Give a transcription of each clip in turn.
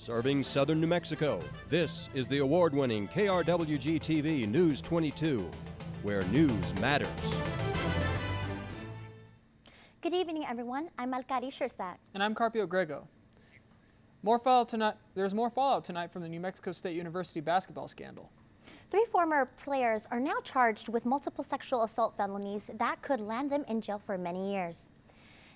Serving southern New Mexico, this is the award-winning KRWG-TV News 22, where news matters. Good evening, everyone. I'm Alcari Shirsat. And I'm Carpio Grego. There's more fallout tonight from the New Mexico State University basketball scandal. 3 former players are now charged with multiple sexual assault felonies that could land them in jail for many years.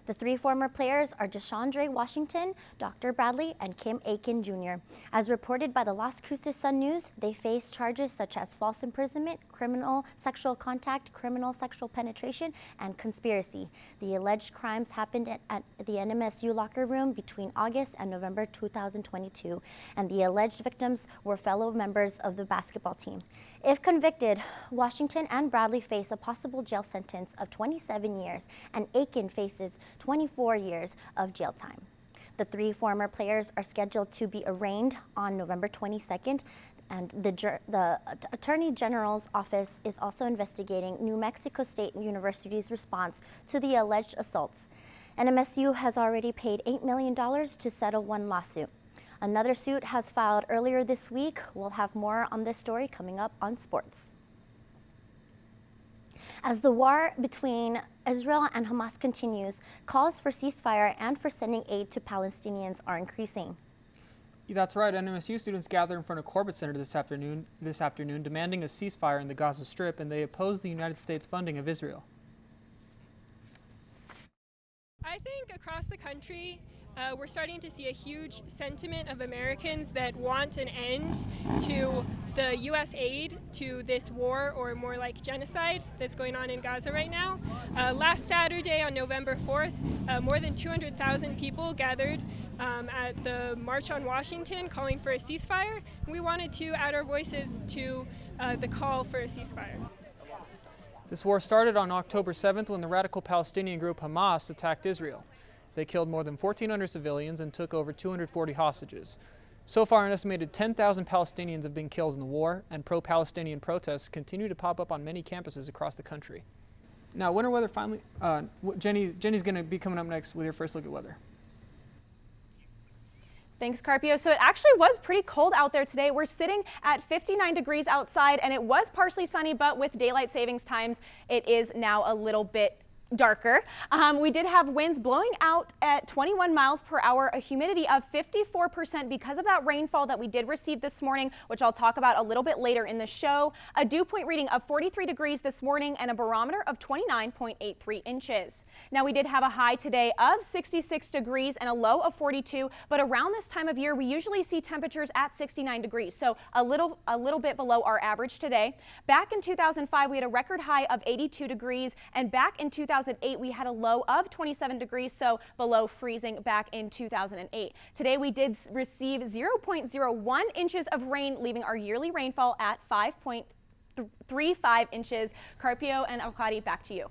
The 3 former players are Deshaundre Washington, Dr. Bradley, and Kim Aiken Jr. As reported by the Las Cruces Sun News, they face charges such as false imprisonment, criminal sexual contact, criminal sexual penetration, and conspiracy. The alleged crimes happened at the NMSU locker room between August and November 2022, and the alleged victims were fellow members of the basketball team. If convicted, Washington and Bradley face a possible jail sentence of 27 years, and Aiken faces 24 years of jail time. The 3 former players are scheduled to be arraigned on November 22nd, and the Attorney General's office is also investigating New Mexico State University's response to the alleged assaults. NMSU has already paid $8 million to settle 1 lawsuit. Another suit has filed earlier this week. We'll have more on this story coming up on sports. As the war between Israel and Hamas continues, calls for ceasefire and for sending aid to Palestinians are increasing. That's right. NMSU students gathered in front of Corbett Center this afternoon demanding a ceasefire in the Gaza Strip, and they oppose the United States funding of Israel. I think across the country, we're starting to see a huge sentiment of Americans that want an end to the U.S. aid to this war, or more like genocide, that's going on in Gaza right now. Last Saturday on November 4th, more than 200,000 people gathered at the March on Washington calling for a ceasefire. We wanted to add our voices to the call for a ceasefire. This war started on October 7th when the radical Palestinian group Hamas attacked Israel. They killed more than 1,400 civilians and took over 240 hostages. So far, an estimated 10,000 Palestinians have been killed in the war, and pro-Palestinian protests continue to pop up on many campuses across the country. Now, winter weather finally, Jenny's going to be coming up next with your first look at weather. Thanks, Carpio. So it actually was pretty cold out there today. We're sitting at 59 degrees outside, and it was partially sunny, but with daylight savings times, it is now a little bit darker. We did have winds blowing out at 21 miles per hour, a humidity of 54% because of that rainfall that we did receive this morning, which I'll talk about a little bit later in the show. A dew point reading of 43 degrees this morning and a barometer of 29.83 inches. Now, we did have a high today of 66 degrees and a low of 42, but around this time of year, we usually see temperatures at 69 degrees, so a little bit below our average today. Back in 2005, we had a record high of 82 degrees, and back in 2008, we had a low of 27 degrees, so below freezing back in 2008. Today, we did receive 0.01 inches of rain, leaving our yearly rainfall at 5.35 inches. Carpio and Alcari, back to you.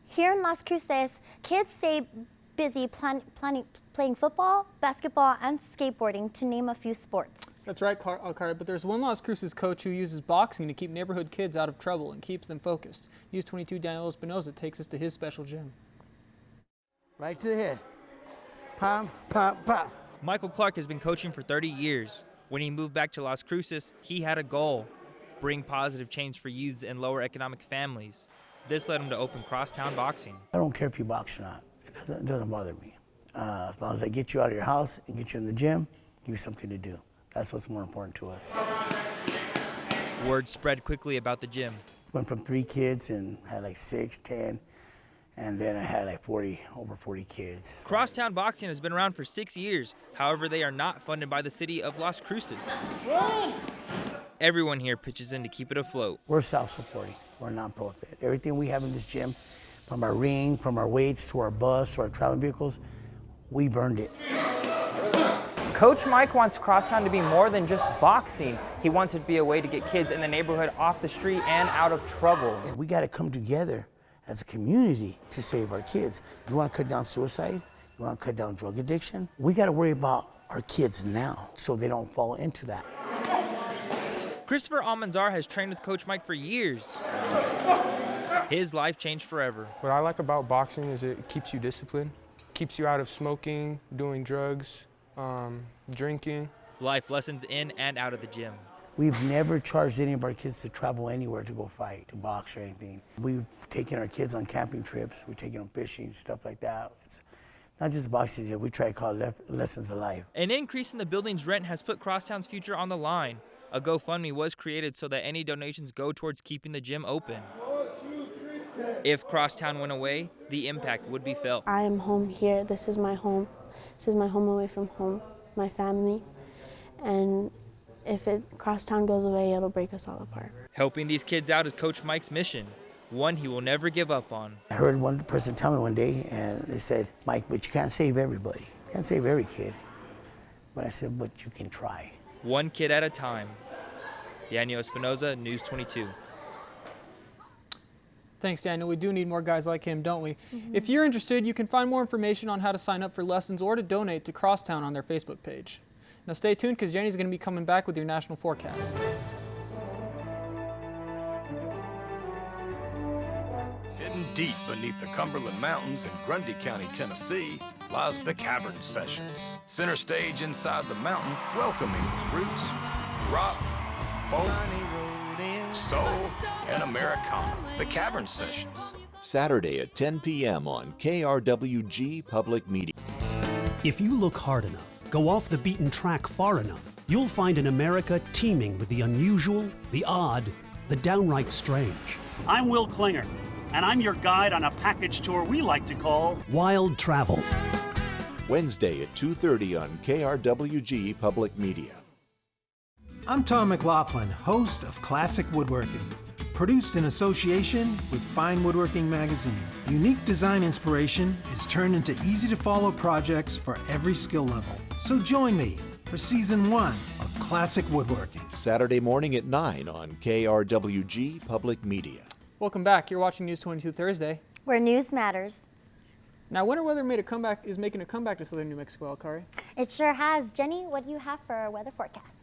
Here in Las Cruces, kids stay busy playing football, basketball, and skateboarding, to name a few sports. That's right, Alcari, but there's one Las Cruces coach who uses boxing to keep neighborhood kids out of trouble and keeps them focused. News 22 Daniel Espinoza takes us to his special gym. Right to the head. Pom, pom, pom. Michael Clark has been coaching for 30 years. When he moved back to Las Cruces, he had a goal: bring positive change for youths and lower economic families. This led him to open Crosstown Boxing. I don't care if you box or not. It doesn't bother me. As long as I get you out of your house and get you in the gym, give you something to do. That's what's more important to us. Word spread quickly about the gym. Went from 3 kids and had like 6, 10, and then I had like over 40 kids. Crosstown Boxing has been around for 6 years. However, they are not funded by the city of Las Cruces. Everyone here pitches in to keep it afloat. We're self-supporting. We're non-profit. Everything we have in this gym, from our ring, from our weights, to our bus, to our traveling vehicles, we've earned it. Coach Mike wants Crosstown to be more than just boxing. He wants it to be a way to get kids in the neighborhood off the street and out of trouble. And we got to come together as a community to save our kids. You want to cut down suicide? You want to cut down drug addiction? We got to worry about our kids now so they don't fall into that. Christopher Almanzar has trained with Coach Mike for years. His life changed forever. What I like about boxing is it keeps you disciplined, keeps you out of smoking, doing drugs, drinking. life lessons in and out of the gym. We've never charged any of our kids to travel anywhere to go fight, to box or anything. We've taken our kids on camping trips, we've taken them fishing, stuff like that. It's not just boxing, we try to call it lessons of life. An increase in the building's rent has put Crosstown's future on the line. A GoFundMe was created so that any donations go towards keeping the gym open. If Crosstown went away, the impact would be felt. I am home here. This is my home. This is my home away from home, my family. And if Crosstown goes away, it'll break us all apart. Helping these kids out is Coach Mike's mission, one he will never give up on. I heard one person tell me one day, and they said, Mike, but you can't save everybody. You can't save every kid. But I said, but you can try. One kid at a time. Daniel Espinoza, News 22. Thanks, Daniel. We do need more guys like him, don't we? If you're interested, you can find more information on how to sign up for lessons or to donate to Crosstown on their Facebook page. Now stay tuned because Jenny's going to be coming back with your national forecast. Hidden deep beneath the Cumberland Mountains in Grundy County, Tennessee, lies the Cavern Sessions. Center stage inside the mountain, welcoming roots, rock, folk, soul, and Americana. The Cavern Sessions. Saturday at 10 p.m. on KRWG-Public Media. If you look hard enough, go off the beaten track far enough, you'll find an America teeming with the unusual, the odd, the downright strange. I'm Will Klinger, and I'm your guide on a package tour we like to call Wild Travels. Wednesday at 2:30 on KRWG-Public Media. I'm Tom McLaughlin, host of Classic Woodworking. Produced in association with Fine Woodworking Magazine. Unique design inspiration is turned into easy-to-follow projects for every skill level. So join me for Season 1 of Classic Woodworking. Saturday morning at 9 on KRWG-Public Media. Welcome back. You're watching News 22 Thursday, where news matters. Now, winter weather is making a comeback to southern New Mexico, Alkari. It sure has. Jenny, what do you have for our weather forecast?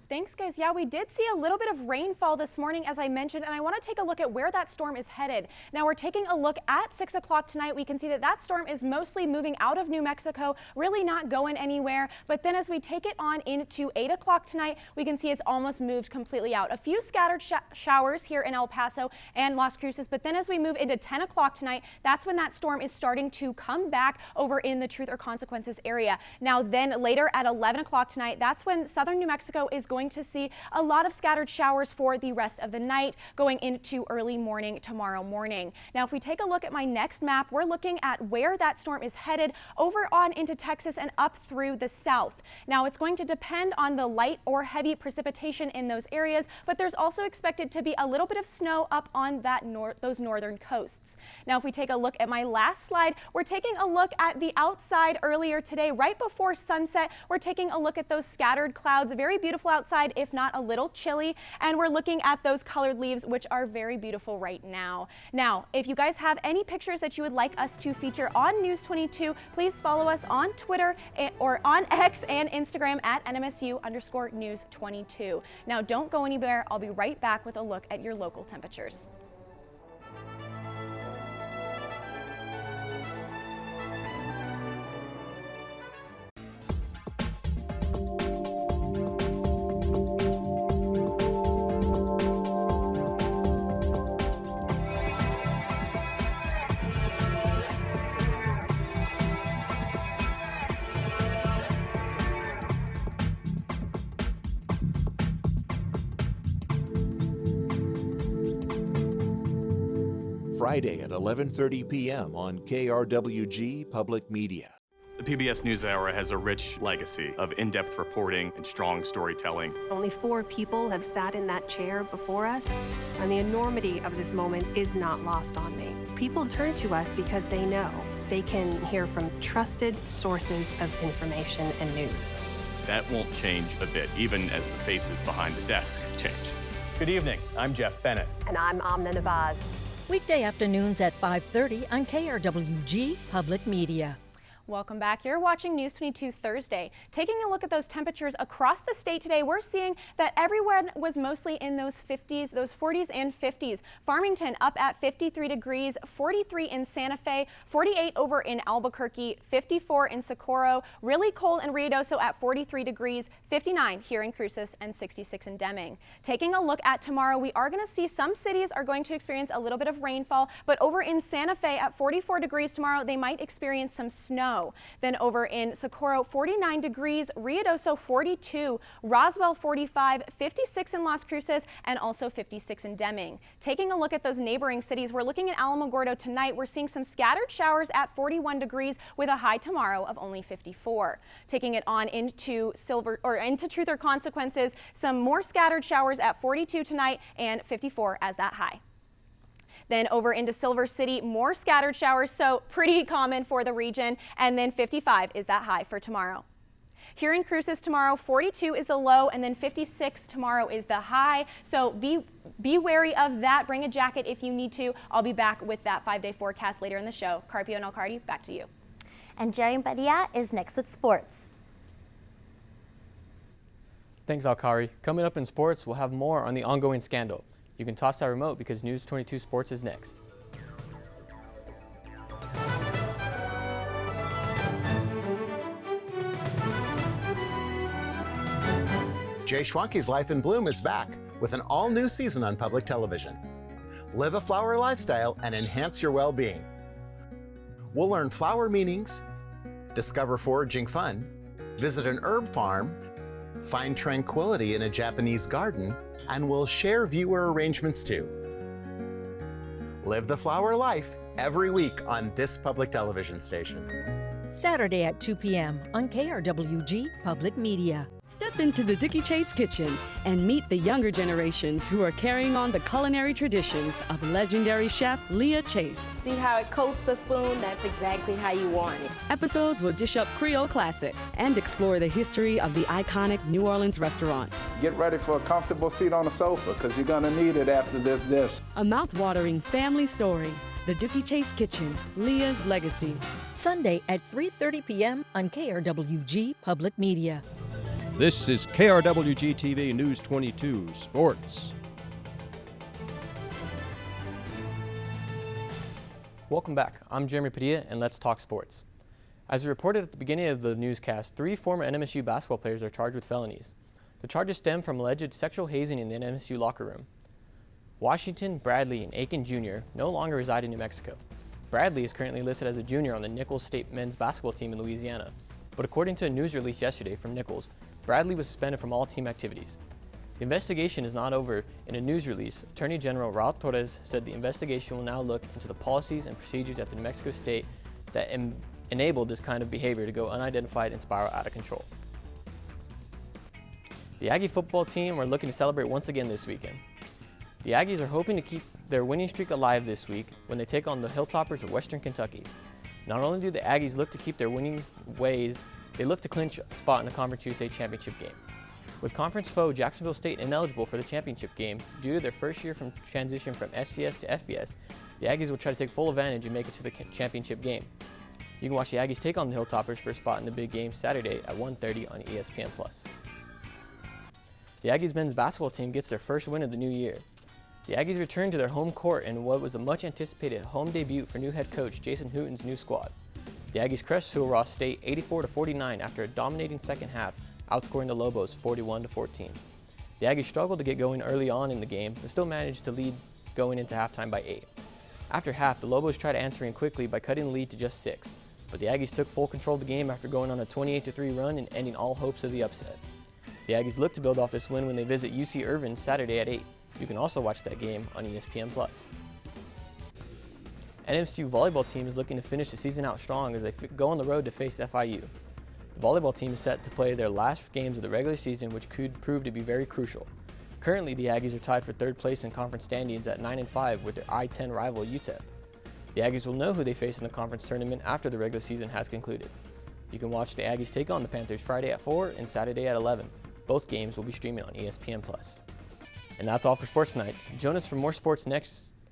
Thanks, guys. Yeah, we did see a little bit of rainfall this morning, as I mentioned, and I want to take a look at where that storm is headed. Now, we're taking a look at 6 o'clock tonight. We can see that that storm is mostly moving out of New Mexico, really not going anywhere. But then as we take it on into 8 o'clock tonight, we can see it's almost moved completely out. A few scattered showers here in El Paso and Las Cruces, but then as we move into 10 o'clock tonight, that's when that storm is starting to come back over in the Truth or Consequences area. Now, then later at 11 o'clock tonight, that's when southern New Mexico is going to see a lot of scattered showers for the rest of the night going into early morning tomorrow morning. Now, if we take a look at my next map, we're looking at where that storm is headed over on into Texas and up through the south. Now, it's going to depend on the light or heavy precipitation in those areas, but there's also expected to be a little bit of snow up on that those northern coasts. Now, if we take a look at my last slide, we're taking a look at the outside earlier today, right before sunset. We're taking a look at those scattered clouds, very beautiful outside, if not a little chilly, and we're looking at those colored leaves, which are very beautiful right now. Now, if you guys have any pictures that you would like us to feature on News 22, please follow us on Twitter or on X and Instagram at NMSU_News22. Now, don't go anywhere. I'll be right back with a look at your local temperatures. Friday at 11:30 p.m. on KRWG-Public Media. The PBS NewsHour has a rich legacy of in-depth reporting and strong storytelling. Only 4 people have sat in that chair before us, and the enormity of this moment is not lost on me. People turn to us because they know they can hear from trusted sources of information and news. That won't change a bit, even as the faces behind the desk change. Good evening. I'm Jeff Bennett. And I'm Amna Nabaz. Weekday afternoons at 5:30 on KRWG Public Media. Welcome back. You're watching News 22 Thursday. Taking a look at those temperatures across the state today, we're seeing that everyone was mostly in those 50s, those 40s and 50s. Farmington up at 53 degrees, 43 in Santa Fe, 48 over in Albuquerque, 54 in Socorro, really cold in Ruidoso at 43 degrees, 59 here in Cruces, and 66 in Deming. Taking a look at tomorrow, we are going to see some cities are going to experience a little bit of rainfall, but over in Santa Fe at 44 degrees tomorrow, they might experience some snow. Then over in Socorro, 49 degrees, Ruidoso 42, Roswell 45, 56 in Las Cruces, and also 56 in Deming. Taking a look at those neighboring cities, we're looking at Alamogordo tonight. We're seeing some scattered showers at 41 degrees with a high tomorrow of only 54. Taking it on into Truth or Consequences, some more scattered showers at 42 tonight and 54 as that high. Then over into Silver City, more scattered showers, so pretty common for the region, and then 55 is that high for tomorrow. Here in Cruces tomorrow, 42 is the low, and then 56 tomorrow is the high, so be wary of that. Bring a jacket if you need to. I'll be back with that 5-day forecast later in the show. Carpio and Alcardi, back to you. And Jerry Badia is next with sports. Thanks, Alkari. Coming up in sports, we'll have more on the ongoing scandal. You can toss that remote because News 22 Sports is next. Jay Schwanke's Life in Bloom is back with an all-new season on public television. Live a flower lifestyle and enhance your well-being. We'll learn flower meanings, discover foraging fun, visit an herb farm, find tranquility in a Japanese garden, and we'll share viewer arrangements too. Live the flower life every week on this public television station. Saturday at 2 p.m. on KRWG Public Media. Step into the Dookie Chase kitchen and meet the younger generations who are carrying on the culinary traditions of legendary chef Leah Chase. See how it coats the spoon? That's exactly how you want it. Episodes will dish up Creole classics and explore the history of the iconic New Orleans restaurant. Get ready for a comfortable seat on the sofa because you're going to need it after this dish. A mouth-watering family story. The Dookie Chase Kitchen, Leah's Legacy. Sunday at 3:30 p.m. on KRWG Public Media. This is KRWG-TV News 22 Sports. Welcome back. I'm Jeremy Padilla, and let's talk sports. As reported at the beginning of the newscast, 3 former NMSU basketball players are charged with felonies. The charges stem from alleged sexual hazing in the NMSU locker room. Washington, Bradley, and Aiken Jr. no longer reside in New Mexico. Bradley is currently listed as a junior on the Nichols State men's basketball team in Louisiana. But according to a news release yesterday from Nichols, Bradley was suspended from all team activities. The investigation is not over. In a news release, Attorney General Raul Torres said the investigation will now look into the policies and procedures at the New Mexico State that enabled this kind of behavior to go unidentified and spiral out of control. The Aggie football team are looking to celebrate once again this weekend. The Aggies are hoping to keep their winning streak alive this week when they take on the Hilltoppers of Western Kentucky. Not only do the Aggies look to keep their winning ways, they look to clinch a spot in the Conference USA Championship game. With conference foe Jacksonville State ineligible for the championship game due to their first year from transition from FCS to FBS, the Aggies will try to take full advantage and make it to the championship game. You can watch the Aggies take on the Hilltoppers for a spot in the big game Saturday at 1:30 on ESPN+. The Aggies men's basketball team gets their first win of the new year. The Aggies return to their home court in what was a much-anticipated home debut for new head coach Jason Hooten's new squad. The Aggies crushed Sul Ross State 84-49 after a dominating second half, outscoring the Lobos 41-14. The Aggies struggled to get going early on in the game, but still managed to lead going into halftime by 8. After half, the Lobos tried answering quickly by cutting the lead to just 6, but the Aggies took full control of the game after going on a 28-3 run and ending all hopes of the upset. The Aggies look to build off this win when they visit UC Irvine Saturday at 8. You can also watch that game on ESPN+. NMSU volleyball team is looking to finish the season out strong as they go on the road to face FIU. The volleyball team is set to play their last games of the regular season, which could prove to be very crucial. Currently, the Aggies are tied for 3rd place in conference standings at 9-5 with their I-10 rival UTEP. The Aggies will know who they face in the conference tournament after the regular season has concluded. You can watch the Aggies take on the Panthers Friday at 4 and Saturday at 11. Both games will be streaming on ESPN+. And that's all for sports tonight. Join us for more sports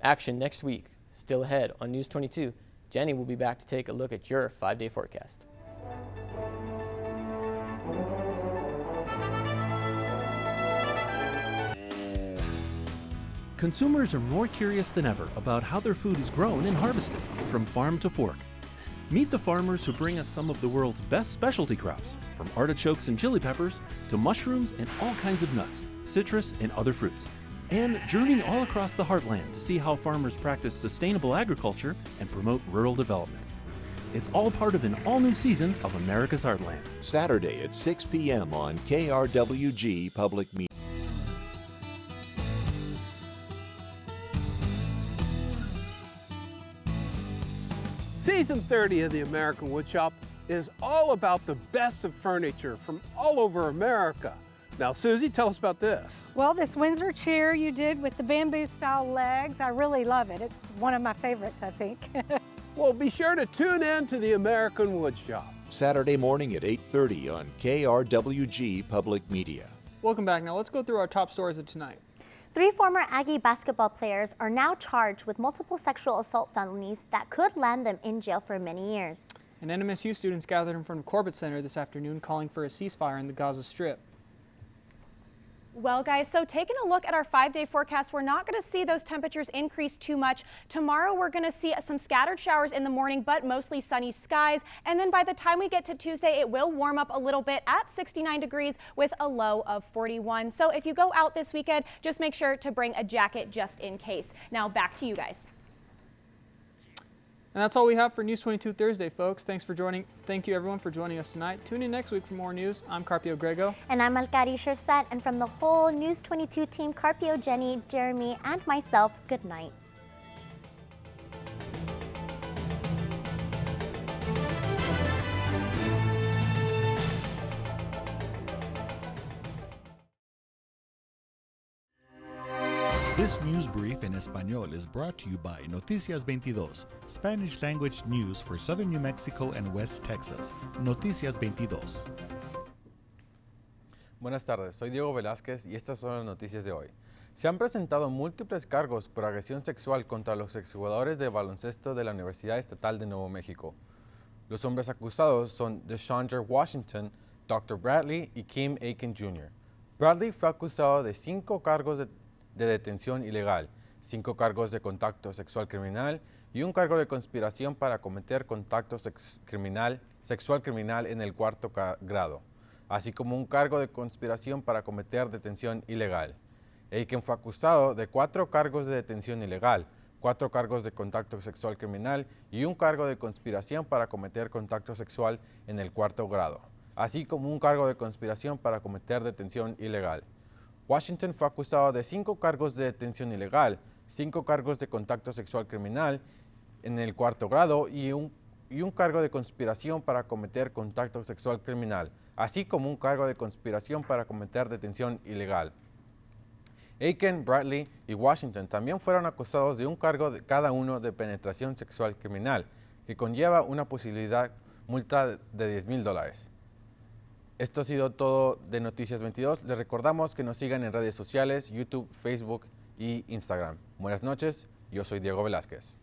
action next week. Still ahead on News 22, Jenny will be back to take a look at your 5-day forecast. Consumers are more curious than ever about how their food is grown and harvested, from farm to fork. Meet the farmers who bring us some of the world's best specialty crops, from artichokes and chili peppers to mushrooms and all kinds of nuts, citrus, and other fruits. And journey all across the heartland to see how farmers practice sustainable agriculture and promote rural development. It's all part of an all-new season of America's Heartland. Saturday at 6 p.m. on KRWG-Public Media. Season 30 of the American Woodshop is all about the best of furniture from all over America. Now, Susie, tell us about this. Well, this Windsor chair you did with the bamboo style legs, I really love it. It's one of my favorites, I think. Well, be sure to tune in to the American Woodshop. Saturday morning at 8:30 on KRWG-Public Media. Welcome back. Now let's go through our top stories of tonight. 3 former Aggie basketball players are now charged with multiple sexual assault felonies that could land them in jail for many years. And NMSU students gathered in front of Corbett Center this afternoon calling for a ceasefire in the Gaza Strip. Well, guys, so taking a look at our 5-day forecast, we're not going to see those temperatures increase too much. Tomorrow, we're going to see some scattered showers in the morning, but mostly sunny skies. And then by the time we get to Tuesday, it will warm up a little bit at 69 degrees with a low of 41. So if you go out this weekend, just make sure to bring a jacket just in case. Now back to you guys. And that's all we have for News 22 Thursday, folks. Thank you everyone for joining us tonight. Tune in next week for more news. I'm Carpio Grego. And I'm Alcari Shirsat. And from the whole News 22 team, Carpio, Jenny, Jeremy, and myself, good night. This news brief in Español is brought to you by Noticias22, Spanish language news for southern New Mexico and West Texas. Noticias22. Buenas tardes, soy Diego Velázquez y estas son las noticias de hoy. Se han presentado múltiples cargos por agresión sexual contra los exjugadores de baloncesto de la Universidad Estatal de Nuevo México. Los hombres acusados son DeShandre Washington, Dr. Bradley y Kim Aiken Jr. Bradley fue acusado de 5 cargos de detención ilegal, 5 cargos de contacto sexual criminal y un cargo de conspiración para cometer contacto sexual criminal en el 4º grado, así como un cargo de conspiración para cometer detención ilegal. Aiken fue acusado de 4 cargos de detención ilegal, 4 cargos de contacto sexual criminal y un cargo de conspiración para cometer contacto sexual en el 4º grado, así como un cargo de conspiración para cometer detención ilegal. Washington fue acusado de 5 cargos de detención ilegal, 5 cargos de contacto sexual criminal en el 4º grado y un cargo de conspiración para cometer contacto sexual criminal, así como un cargo de conspiración para cometer detención ilegal. Aiken, Bradley y Washington también fueron acusados de un cargo de cada uno de penetración sexual criminal, que conlleva una posibilidad multa de $10,000. Esto ha sido todo de Noticias 22. Les recordamos que nos sigan en redes sociales, YouTube, Facebook y Instagram. Buenas noches, yo soy Diego Velázquez.